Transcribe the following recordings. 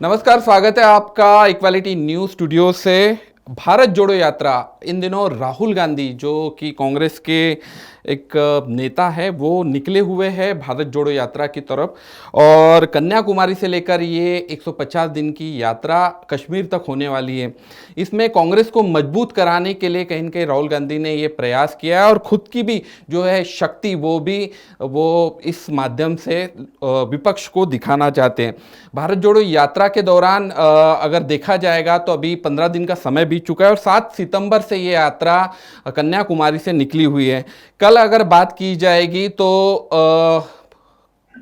नमस्कार, स्वागत है आपका इक्वालिटी न्यूज स्टूडियो से। भारत जोड़ो यात्रा, इन दिनों राहुल गांधी जो कि कांग्रेस के एक नेता है वो निकले हुए हैं भारत जोड़ो यात्रा की तरफ। और कन्याकुमारी से लेकर ये 150 दिन की यात्रा कश्मीर तक होने वाली है। इसमें कांग्रेस को मजबूत कराने के लिए कहीं न कहीं राहुल गांधी ने ये प्रयास किया है और खुद की भी जो है शक्ति वो इस माध्यम से विपक्ष को दिखाना चाहते हैं। भारत जोड़ो यात्रा के दौरान अगर देखा जाएगा तो अभी 15 दिन का समय बीत चुका है और 7 सितंबर से ये यात्रा कन्याकुमारी से निकली हुई है। कल अगर बात की जाएगी तो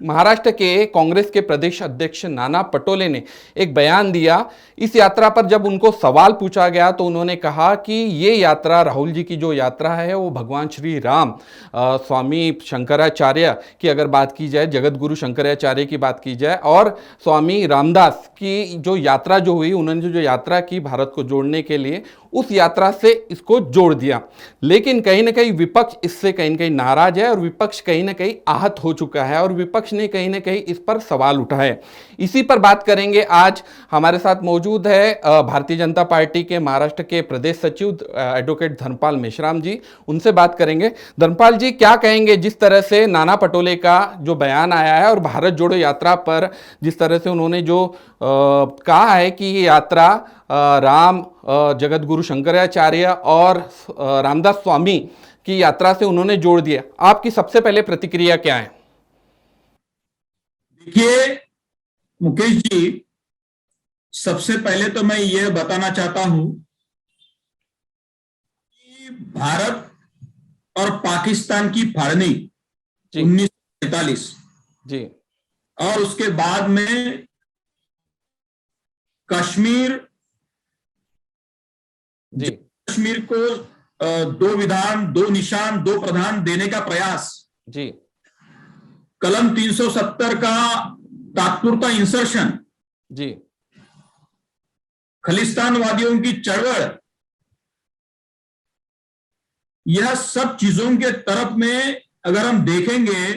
महाराष्ट्र के कांग्रेस के प्रदेश अध्यक्ष नाना पटोले ने एक बयान दिया। इस यात्रा पर जब उनको सवाल पूछा गया तो उन्होंने कहा कि ये यात्रा, राहुल जी की जो यात्रा है वो भगवान श्री राम, स्वामी शंकराचार्य की अगर बात की जाए, जगत गुरु शंकराचार्य की बात की जाए, और स्वामी रामदास की जो यात्रा जो हुई, उन्होंने जो यात्रा की भारत को जोड़ने के लिए, उस यात्रा से इसको जोड़ दिया। लेकिन कहीं ना कहीं विपक्ष इससे कहीं ना कहीं नाराज है और विपक्ष कहीं ना कहीं आहत हो चुका है और विपक्ष ने कहीं ना कहीं इस पर सवाल उठाए। इसी पर बात करेंगे। आज हमारे साथ मौजूद है भारतीय जनता पार्टी के महाराष्ट्र के प्रदेश सचिव एडवोकेट धर्मपाल मेश्राम जी। उनसे बात करेंगे। धर्मपाल जी, क्या कहेंगे जिस तरह से नाना पटोले का जो बयान आया है और भारत जोड़ो यात्रा पर जिस तरह से उन्होंने जो कहा है कि ये यात्रा राम, जगत गुरु शंकराचार्य और रामदास स्वामी की यात्रा से उन्होंने जोड़ दिया, आपकी सबसे पहले प्रतिक्रिया क्या है? देखिए मुकेश जी, सबसे पहले तो मैं ये बताना चाहता हूं कि भारत और पाकिस्तान की फाड़नी 1945 जी और उसके बाद में कश्मीर जी कश्मीर को दो विधान, दो निशान, दो प्रधान देने का प्रयास, जी कलम 370 का तात्पुरता इंसर्शन, जी खलिस्तानवादियों की चळवळ, यह सब चीजों के तरफ में अगर हम देखेंगे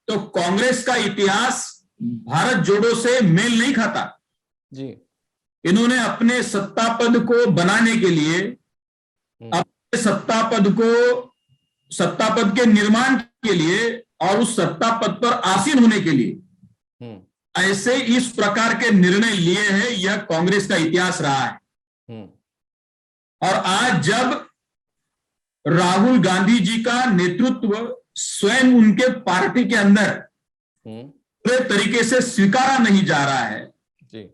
तो कांग्रेस का इतिहास भारत जोड़ो से मेल नहीं खाता। जी इन्होंने अपने सत्ता पद को बनाने के लिए, अपने सत्ता पद के निर्माण के लिए और उस सत्ता पद पर आसीन होने के लिए ऐसे इस प्रकार के निर्णय लिए हैं। यह कांग्रेस का इतिहास रहा है। और आज जब राहुल गांधी जी का नेतृत्व स्वयं उनके पार्टी के अंदर पूरे तरीके से स्वीकारा नहीं जा रहा है, जी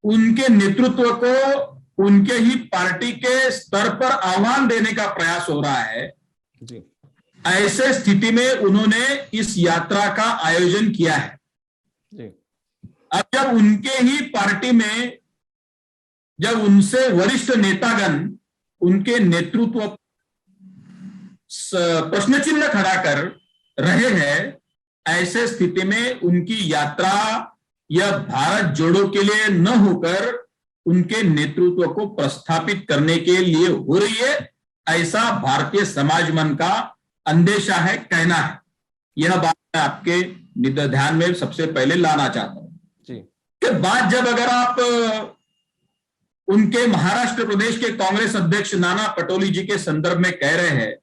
उनके नेतृत्व को उनके ही पार्टी के स्तर पर आह्वान देने का प्रयास हो रहा है, जी ऐसे स्थिति में उन्होंने इस यात्रा का आयोजन किया है। जी अब जब उनके ही पार्टी में, जब उनसे वरिष्ठ नेतागण उनके नेतृत्व प्रश्न चिन्ह खड़ा कर रहे हैं, ऐसे स्थिति में उनकी यात्रा यह भारत जोड़ो के लिए न होकर उनके नेतृत्व को प्रस्थापित करने के लिए हो रही है, ऐसा भारतीय समाज मन का अंदेशा है, कहना है। यह बात मैं आपके ध्यान में सबसे पहले लाना चाहता हूं। के बाद जब अगर आप उनके महाराष्ट्र प्रदेश के कांग्रेस अध्यक्ष नाना पटोले जी के संदर्भ में कह रहे हैं,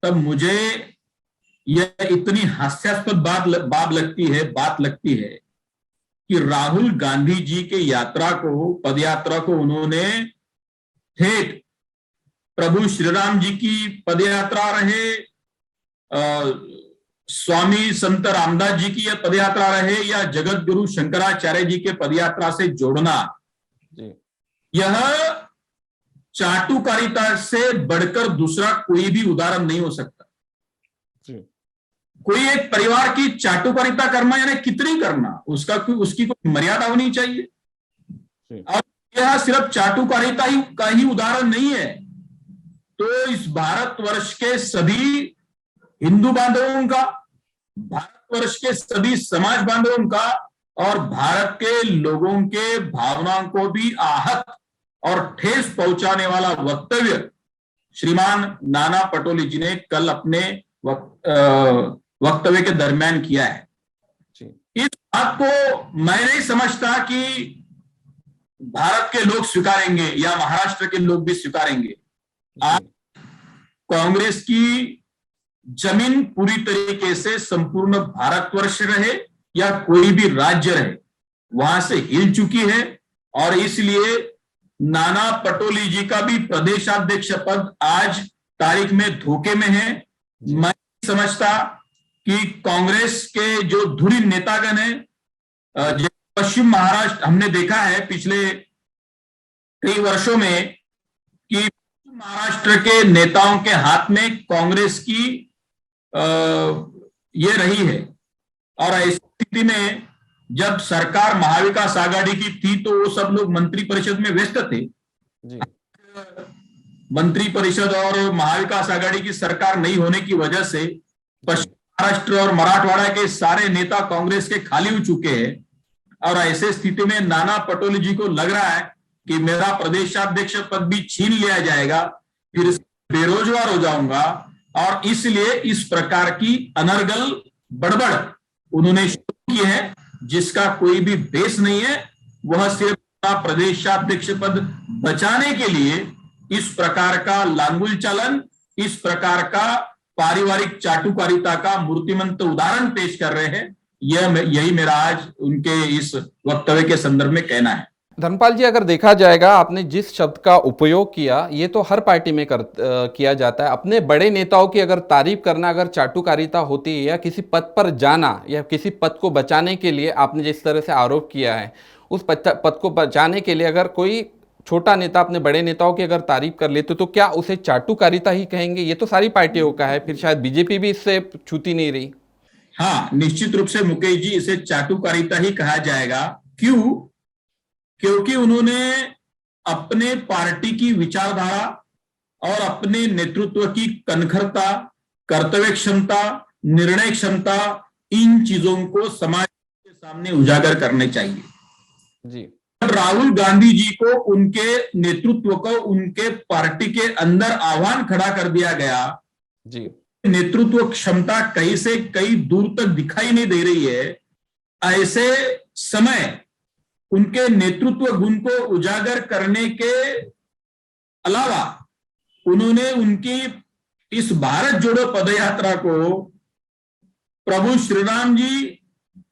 तब मुझे यह इतनी हास्यास्पद बात लगती है कि राहुल गांधी जी के पदयात्रा को उन्होंने ठेठ प्रभु श्री राम जी की पदयात्रा रहे, स्वामी संत रामदास जी की यह पदयात्रा रहे या जगत गुरु शंकराचार्य जी के पदयात्रा से जोड़ना, यह चाटुकारिता से बढ़कर दूसरा कोई भी उदाहरण नहीं हो सकता। कोई एक परिवार की चाटुकारिता करना यानी कितनी करना, उसकी कोई मर्यादा होनी चाहिए। और यह सिर्फ चाटुकारिता का ही उदाहरण नहीं है, तो इस भारतवर्ष के सभी हिंदू बांधवों का, भारतवर्ष के सभी समाज बांधवों का और भारत के लोगों के भावनाओं को भी आहत और ठेस पहुंचाने वाला वक्तव्य श्रीमान नाना पटोले जी ने कल अपने वक्तव्य के दरमियान किया है। इस बात को मैं नहीं समझता कि भारत के लोग स्वीकारेंगे या महाराष्ट्र के लोग भी स्वीकारेंगे। आज कांग्रेस की जमीन पूरी तरीके से संपूर्ण भारतवर्ष रहे या कोई भी राज्य रहे वहां से हिल चुकी है, और इसलिए नाना पटोले जी का भी प्रदेशाध्यक्ष पद आज तारीख में धोखे में है। मैं समझता कि कांग्रेस के जो धुरी नेतागण है, पश्चिम महाराष्ट्र हमने देखा है पिछले कई वर्षों में कि महाराष्ट्र के नेताओं के हाथ में कांग्रेस की ये रही है, और ऐसी स्थिति में जब सरकार महाविकास आघाड़ी की थी तो वो सब लोग मंत्री परिषद में व्यस्त थे जी। मंत्री परिषद और महाविकास आघाड़ी की सरकार नहीं होने की वजह से पश्चिम महाराष्ट्र और मराठवाड़ा के सारे नेता कांग्रेस के खाली हो चुके हैं, और ऐसे स्थिति में नाना पटोले जी को लग रहा है कि मेरा प्रदेशाध्यक्ष पद भी छीन लिया जाएगा, फिर बेरोजगार हो जाऊंगा, और इसलिए इस प्रकार की अनर्गल बड़बड़ उन्होंने शुरू की है जिसका कोई भी बेस नहीं है। वह सिर्फ प्रदेशाध्यक्ष पद बचाने के लिए इस प्रकार का लांगुल चालन, इस प्रकार का पारिवारिक चाटुकारिता का मूर्तिमंत उदाहरण पेश कर रहे हैं। यही मेरा आज उनके इस वक्तव्य के संदर्भ में कहना है। धर्मपाल जी, अगर देखा जाएगा आपने जिस शब्द का उपयोग किया ये तो हर पार्टी में किया जाता है। अपने बड़े नेताओं की अगर तारीफ करना अगर चाटुकारिता होती है या किसी पद पर जाना या किसी पद को बचाने के लिए आपने जिस तरह से आरोप किया है, उस पद को बचाने के लिए अगर कोई छोटा नेता अपने बड़े नेताओं की अगर तारीफ कर लेते तो क्या उसे चाटुकारिता ही कहेंगे? ये तो सारी पार्टियों का है, फिर शायद बीजेपी भी इससे छूती नहीं रही। हाँ, निश्चित रूप से मुकेश जी इसे चाटुकारिता ही कहा जाएगा। क्यों? क्योंकि उन्होंने अपने पार्टी की विचारधारा और अपने नेतृत्व की कनखरता, कर्तव्य क्षमता, निर्णय क्षमता, इन चीजों को समाज के सामने उजागर करने चाहिए जी। राहुल गांधी जी को उनके नेतृत्व को उनके पार्टी के अंदर आह्वान खड़ा कर दिया गया जी। नेतृत्व क्षमता कहीं से कहीं दूर तक दिखाई नहीं दे रही है। ऐसे समय उनके नेतृत्व गुण को उजागर करने के अलावा उन्होंने उनकी इस भारत जोड़ो पदयात्रा को प्रभु श्री राम जी,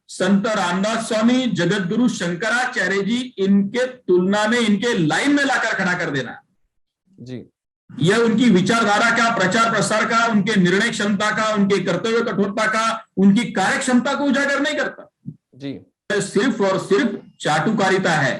संत रामदास स्वामी, जगत गुरु शंकराचार्य जी, इनके तुलना में इनके लाइन में लाकर खड़ा कर देना जी। यह उनकी विचारधारा का, प्रचार प्रसार का, उनके निर्णय क्षमता का, उनके कर्तव्य कठोरता का, उनकी कार्य क्षमता को उजागर नहीं करता जी। सिर्फ और सिर्फ चाटुकारिता है,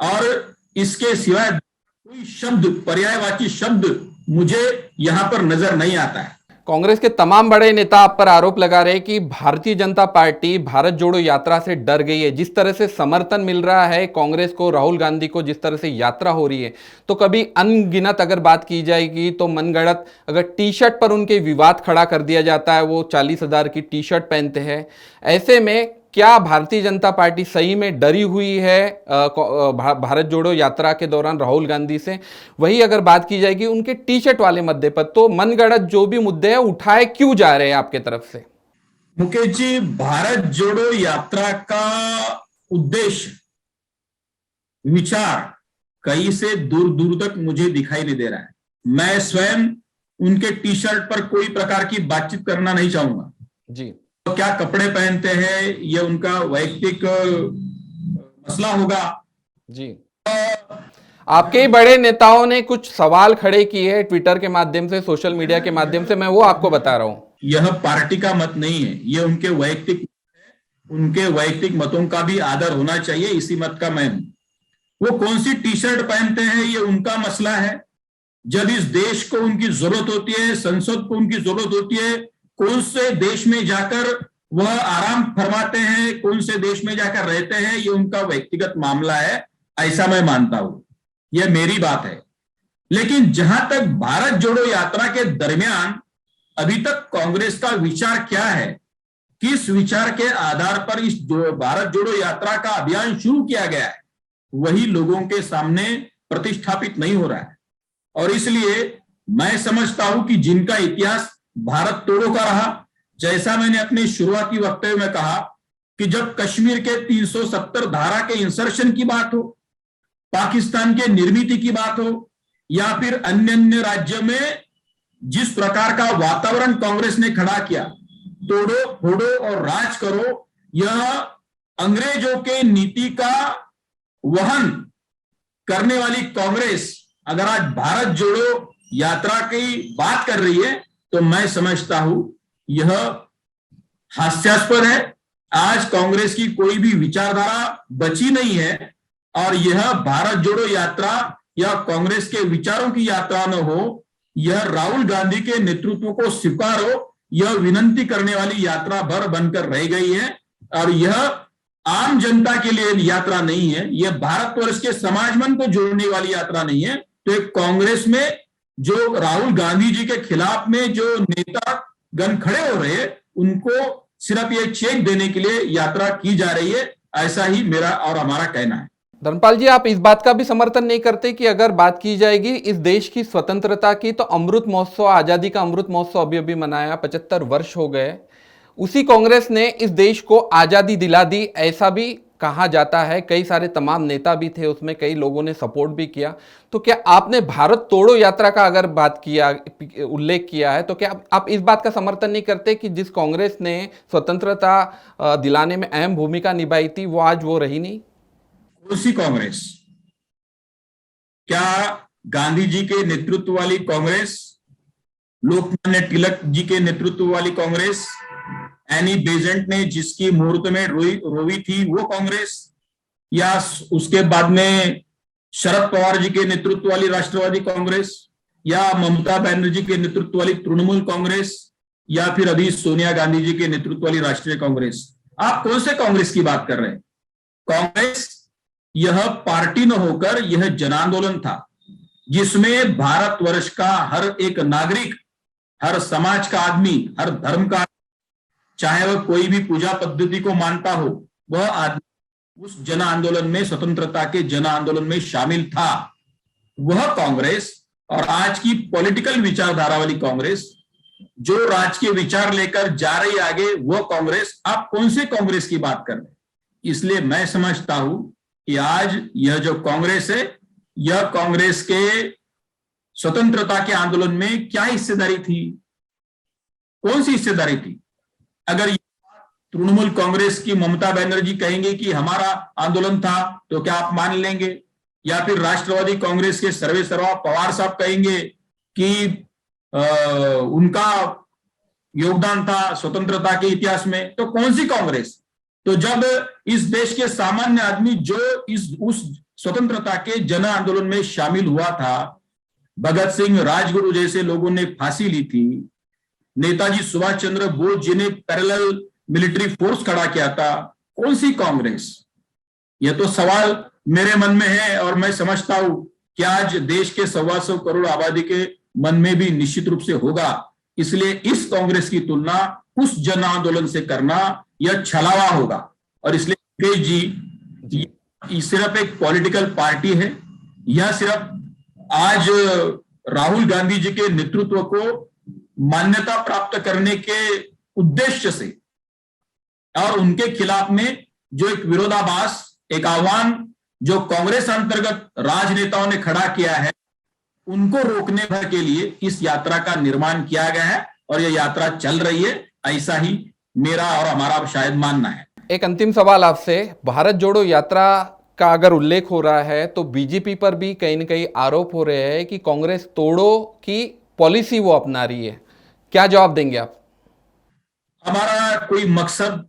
और इसके सिवाय कोई शब्द, पर्यायवाची शब्द मुझे यहां पर नजर नहीं आता है। कांग्रेस के तमाम बड़े नेता आप पर आरोप लगा रहे हैं कि भारतीय जनता पार्टी भारत जोड़ो यात्रा से डर गई है। जिस तरह से समर्थन मिल रहा है कांग्रेस को, राहुल गांधी को, जिस तरह से यात्रा हो रही है, तो कभी अनगिनत अगर बात की जाएगी तो मनगढ़ंत अगर टी शर्ट पर उनके विवाद खड़ा कर दिया जाता है, वो 40,000 की टी शर्ट पहनते हैं। ऐसे में क्या भारतीय जनता पार्टी सही में डरी हुई है भारत जोड़ो यात्रा के दौरान राहुल गांधी से? वही अगर बात की जाएगी उनके टी शर्ट वाले मुद्दे पर, तो मनगढ़ंत जो भी मुद्दे हैं उठाए क्यों जा रहे हैं आपके तरफ से? मुकेश जी, भारत जोड़ो यात्रा का उद्देश्य, विचार कहीं से दूर दूर तक मुझे दिखाई नहीं दे रहा है। मैं स्वयं उनके टी शर्ट पर कोई प्रकार की बातचीत करना नहीं चाहूंगा जी। तो क्या कपड़े पहनते हैं ये उनका वैयक्तिक मसला होगा जी। आपके ही बड़े नेताओं ने कुछ सवाल खड़े किए हैं ट्विटर के माध्यम से, सोशल मीडिया के माध्यम से, मैं वो आपको बता रहा हूं। यह पार्टी का मत नहीं है, ये उनके वैयक्तिक मतों का भी आदर होना चाहिए। इसी मत का मैं हूं। वो कौन सी टी शर्ट पहनते हैं ये उनका मसला है। जब इस देश को उनकी जरूरत होती है, संसद को उनकी जरूरत होती है, कौन से देश में जाकर वह आराम फरमाते हैं, कौन से देश में जाकर रहते हैं, ये उनका व्यक्तिगत मामला है, ऐसा मैं मानता हूं। यह मेरी बात है। लेकिन जहां तक भारत जोड़ो यात्रा के दरमियान अभी तक कांग्रेस का विचार क्या है, किस विचार के आधार पर इस भारत जोड़ो यात्रा का अभियान शुरू किया गया है, वही लोगों के सामने प्रतिष्ठापित नहीं हो रहा है। और इसलिए मैं समझता हूं कि जिनका इतिहास भारत तोड़ो का रहा, जैसा मैंने अपने शुरुआती वक्तव्य में कहा कि जब कश्मीर के 370 धारा के इंसर्शन की बात हो, पाकिस्तान के निर्मिति की बात हो, या फिर अन्य अन्य राज्य में जिस प्रकार का वातावरण कांग्रेस ने खड़ा किया, तोड़ो फोड़ो और राज करो, यह अंग्रेजों के नीति का वहन करने वाली कांग्रेस अगर आज भारत जोड़ो यात्रा की बात कर रही है तो मैं समझता हूं यह हास्यास्पद है। आज कांग्रेस की कोई भी विचारधारा बची नहीं है और यह भारत जोड़ो यात्रा या कांग्रेस के विचारों की यात्रा न हो, यह राहुल गांधी के नेतृत्व को स्वीकारो, यह विनंती करने वाली यात्रा भर बनकर रह गई है। और यह आम जनता के लिए यात्रा नहीं है, यह भारतवर्ष के समाज मन को जोड़ने वाली यात्रा नहीं है। तो एक कांग्रेस में जो राहुल गांधी जी के खिलाफ में जो नेता गण खड़े हो रहे हैं, उनको सिर्फ ये चेक देने के लिए यात्रा की जा रही है, ऐसा ही मेरा और हमारा कहना है। धर्मपाल जी, आप इस बात का भी समर्थन नहीं करते कि अगर बात की जाएगी इस देश की स्वतंत्रता की, तो अमृत महोत्सव, आजादी का अमृत महोत्सव अभी अभी मनाया, 75 वर्ष हो गए, उसी कांग्रेस ने इस देश को आजादी दिला दी, ऐसा भी कहा जाता है। कई सारे तमाम नेता भी थे उसमें, कई लोगों ने सपोर्ट भी किया। तो क्या आपने भारत तोड़ो यात्रा का अगर बात किया, उल्लेख किया है, तो क्या आप इस बात का समर्थन नहीं करते कि जिस कांग्रेस ने स्वतंत्रता दिलाने में अहम भूमिका निभाई थी, वो आज वो रही नहीं? उसी कांग्रेस, क्या गांधी जी के नेतृत्व वाली कांग्रेस, लोकमान्य तिलक जी के नेतृत्व वाली कांग्रेस, एनी बेजेंट ने जिसकी मुहूर्त में रोई थी वो कांग्रेस, या उसके बाद में शरद पवार जी के नेतृत्व वाली राष्ट्रवादी कांग्रेस, या ममता बनर्जी के नेतृत्व वाली तृणमूल कांग्रेस, या फिर अभी सोनिया गांधी जी के नेतृत्व वाली राष्ट्रीय कांग्रेस? आप कौन से कांग्रेस की बात कर रहे हैं? कांग्रेस यह पार्टी न होकर यह जन आंदोलन था, जिसमें भारतवर्ष का हर एक नागरिक, हर समाज का आदमी, हर धर्म का, चाहे वह कोई भी पूजा पद्धति को मानता हो, वह आदमी उस जन आंदोलन में, स्वतंत्रता के जन आंदोलन में शामिल था। वह कांग्रेस और आज की पॉलिटिकल विचारधारा वाली कांग्रेस, जो राजकीय विचार लेकर जा रही आगे, वह कांग्रेस, आप कौन से कांग्रेस की बात कर रहे हैं? इसलिए मैं समझता हूं कि आज यह जो कांग्रेस है, यह कांग्रेस के स्वतंत्रता के आंदोलन में क्या हिस्सेदारी थी? कौन सी हिस्सेदारी थी? अगर तृणमूल कांग्रेस की ममता बनर्जी कहेंगे कि हमारा आंदोलन था, तो क्या आप मान लेंगे? या फिर राष्ट्रवादी कांग्रेस के सर्वेसर्वा पवार साहब कहेंगे कि उनका योगदान था स्वतंत्रता के इतिहास में, तो कौन सी कांग्रेस? तो जब इस देश के सामान्य आदमी जो उस स्वतंत्रता के जन आंदोलन में शामिल हुआ था, भगत सिंह, राजगुरु जैसे लोगों ने फांसी ली थी, नेताजी सुभाष चंद्र बोस जी ने पैरेलल मिलिट्री फोर्स खड़ा किया था, कौन सी कांग्रेस? यह तो सवाल मेरे मन में है और मैं समझता हूं कि आज देश के 125 करोड़ आबादी के मन में भी निश्चित रूप से होगा। इसलिए इस कांग्रेस की तुलना उस जन आंदोलन से करना यह छलावा होगा। और इसलिए योगेश जी सिर्फ एक पॉलिटिकल पार्टी है, यह सिर्फ आज राहुल गांधी जी के नेतृत्व को मान्यता प्राप्त करने के उद्देश्य से और उनके खिलाफ में जो एक विरोधाभास, एक आह्वान जो कांग्रेस अंतर्गत राजनेताओं ने खड़ा किया है, उनको रोकने भर के लिए इस यात्रा का निर्माण किया गया है और यह यात्रा चल रही है, ऐसा ही मेरा और हमारा शायद मानना है। एक अंतिम सवाल आपसे, भारत जोड़ो यात्रा का अगर उल्लेख हो रहा है तो बीजेपी पर भी कहीं न कहीं आरोप हो रहे हैं कि कांग्रेस तोड़ो की पॉलिसी वो अपना रही है, क्या जवाब देंगे आप? हमारा कोई मकसद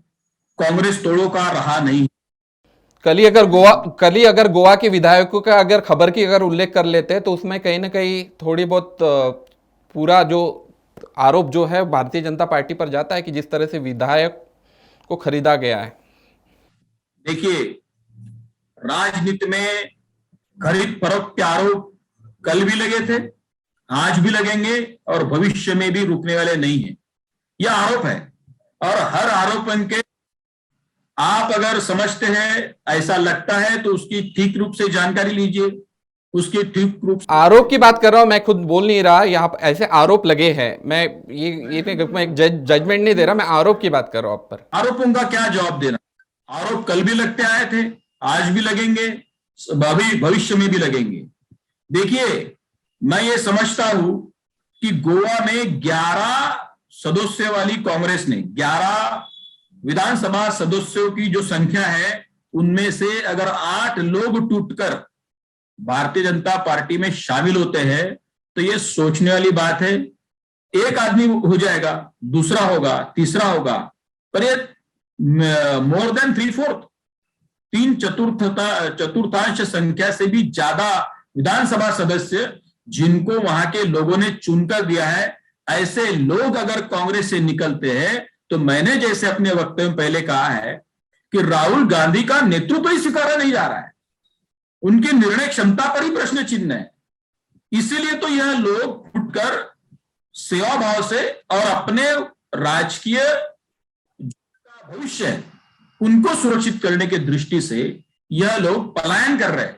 कांग्रेस तोड़ो का रहा नहीं। कल ही अगर गोवा के विधायकों का अगर खबर की अगर उल्लेख कर लेते हैं तो उसमें कहीं ना कहीं थोड़ी बहुत पूरा जो आरोप जो है भारतीय जनता पार्टी पर जाता है कि जिस तरह से विधायक को खरीदा गया है। देखिए, राजनीति में खरीद फरोख्त के आरोप कल भी लगे थे, आज भी लगेंगे और भविष्य में भी रुकने वाले नहीं है। यह आरोप है और हर आरोप के आप अगर समझते हैं, ऐसा लगता है, तो उसकी ठीक रूप से जानकारी लीजिए, उसकी ठीक रूप से। आरोप की बात कर रहा हूं, मैं खुद बोल नहीं रहा, यहाँ ऐसे आरोप लगे हैं, मैं ये मैं जजमेंट नहीं दे रहा, मैं आरोप की बात कर रहा हूं आप पर। आरोपों का क्या जवाब देना? आरोप कल भी लगते आए थे, आज भी लगेंगे, भविष्य में भी लगेंगे। देखिए, मैं ये समझता हूं कि गोवा में 11 सदस्य वाली कांग्रेस ने 11 विधानसभा सदस्यों की जो संख्या है, उनमें से अगर 8 लोग टूटकर भारतीय जनता पार्टी में शामिल होते हैं तो ये सोचने वाली बात है। एक आदमी हो जाएगा, दूसरा होगा, तीसरा होगा, पर ये मोर देन 3/4, 3/4 संख्या से भी ज्यादा विधानसभा सदस्य जिनको वहां के लोगों ने चुनकर दिया है, ऐसे लोग अगर कांग्रेस से निकलते हैं तो मैंने जैसे अपने वक्तव्य में पहले कहा है कि राहुल गांधी का नेतृत्व ही स्वीकारा नहीं जा रहा है, उनकी निर्णय क्षमता पर ही प्रश्न चिन्ह है। इसीलिए तो यह लोग उठकर सेवा भाव से और अपने राजकीय भविष्य उनको सुरक्षित करने की दृष्टि से यह लोग पलायन कर रहे हैं।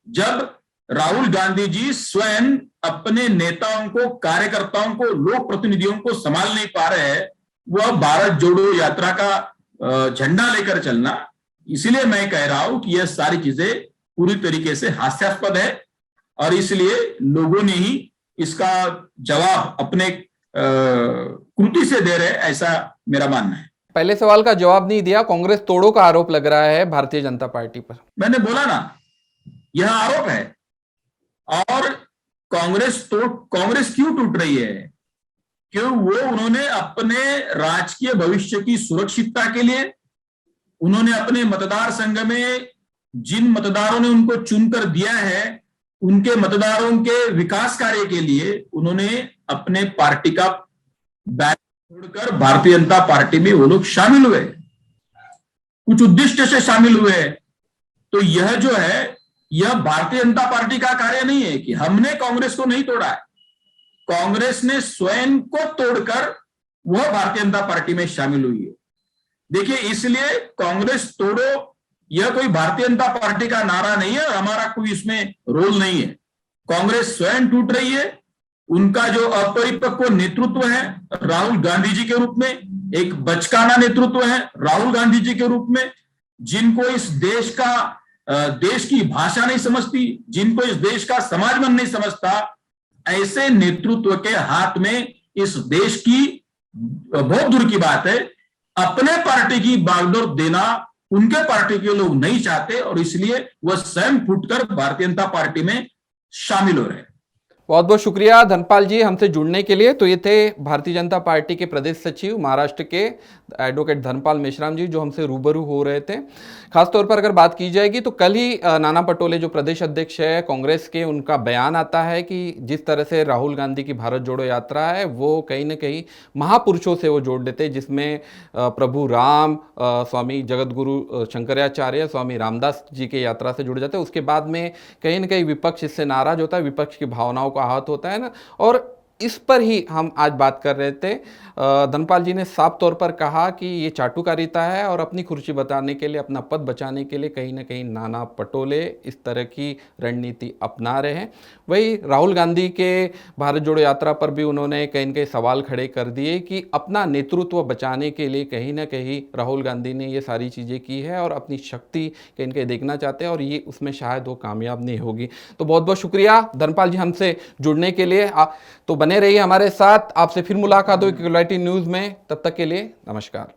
जब राहुल गांधी जी स्वयं अपने नेताओं को, कार्यकर्ताओं को, लोक प्रतिनिधियों को संभाल नहीं पा रहे हैं, वह भारत जोड़ो यात्रा का झंडा लेकर चलना, इसलिए मैं कह रहा हूं कि यह सारी चीजें पूरी तरीके से हास्यास्पद है और इसलिए लोगों ने ही इसका जवाब अपने कृति से दे रहे, ऐसा मेरा मानना है। पहले सवाल का जवाब नहीं दिया, कांग्रेस तोड़ों का आरोप लग रहा है भारतीय जनता पार्टी पर। मैंने बोला ना, यह आरोप है। और कांग्रेस क्यों टूट रही है? क्यों? उन्होंने अपने राजकीय भविष्य की सुरक्षितता के लिए, उन्होंने अपने मतदार संघ में जिन मतदारों ने उनको चुनकर दिया है, उनके मतदारों के विकास कार्य के लिए उन्होंने अपने पार्टी का बैनर छोड़कर भारतीय जनता पार्टी में वो लोग शामिल हुए, कुछ उद्देश्य से शामिल हुए। तो यह जो है, यह भारतीय जनता पार्टी का कार्य नहीं है कि हमने कांग्रेस को नहीं तोड़ा है, कांग्रेस ने स्वयं को तोड़कर वह भारतीय जनता पार्टी में शामिल हुई है। देखिए, इसलिए कांग्रेस तोड़ो यह कोई भारतीय जनता पार्टी का नारा नहीं है और हमारा कोई इसमें रोल नहीं है। कांग्रेस स्वयं टूट रही है, उनका जो अपरिपक्व नेतृत्व है राहुल गांधी जी के रूप में, एक बचकाना नेतृत्व है राहुल गांधी जी के रूप में, जिनको इस देश की भाषा नहीं समझती, जिनको इस देश का समाज मन नहीं समझता, ऐसे नेतृत्व के हाथ में इस देश की, बहुत दूर की बात है, अपने पार्टी की बागडोर देना उनके पार्टी के लोग नहीं चाहते और इसलिए वह स्वयं फूटकर भारतीय जनता पार्टी में शामिल हो रहे हैं। बहुत बहुत शुक्रिया धनपाल जी हमसे जुड़ने के लिए। तो ये थे भारतीय जनता पार्टी के प्रदेश सचिव महाराष्ट्र के एडवोकेट धनपाल मेश्राम जी, जो हमसे रूबरू हो रहे थे। खासतौर पर अगर बात की जाएगी तो कल ही नाना पटोले जो प्रदेश अध्यक्ष है कांग्रेस के, उनका बयान आता है कि जिस तरह से राहुल गांधी की भारत जोड़ो यात्रा है वो कहीं ना कहीं महापुरुषों से वो जोड़ देते, जिसमें प्रभु राम, स्वामी जगतगुरु शंकराचार्य, स्वामी रामदास जी के यात्रा से जुड़ जाते हैं। उसके बाद में कहीं ना कहीं विपक्ष इससे नाराज होता है, विपक्ष की भावनाओं को आहत होता है ना, और इस पर ही हम आज बात कर रहे थे। धनपाल जी ने साफ तौर पर कहा कि ये चाटुकारिता है और अपनी कुर्सी बताने के लिए, अपना पद बचाने के लिए कहीं ना कहीं नाना पटोले इस तरह की रणनीति अपना रहे हैं। वही राहुल गांधी के भारत जोड़ो यात्रा पर भी उन्होंने कहीं ना कहीं सवाल खड़े कर दिए कि अपना नेतृत्व बचाने के लिए कहीं ना कहीं राहुल गांधी ने ये सारी चीज़ें की है और अपनी शक्ति कहीं ना कहीं देखना चाहते हैं और ये उसमें शायद वो कामयाब नहीं होगी। तो बहुत बहुत शुक्रिया धनपाल जी हमसे जुड़ने के लिए। तो बने रहिए हमारे साथ, आपसे फिर मुलाकात होगी इक्वालिटी न्यूज़ में। तब तक के लिए नमस्कार।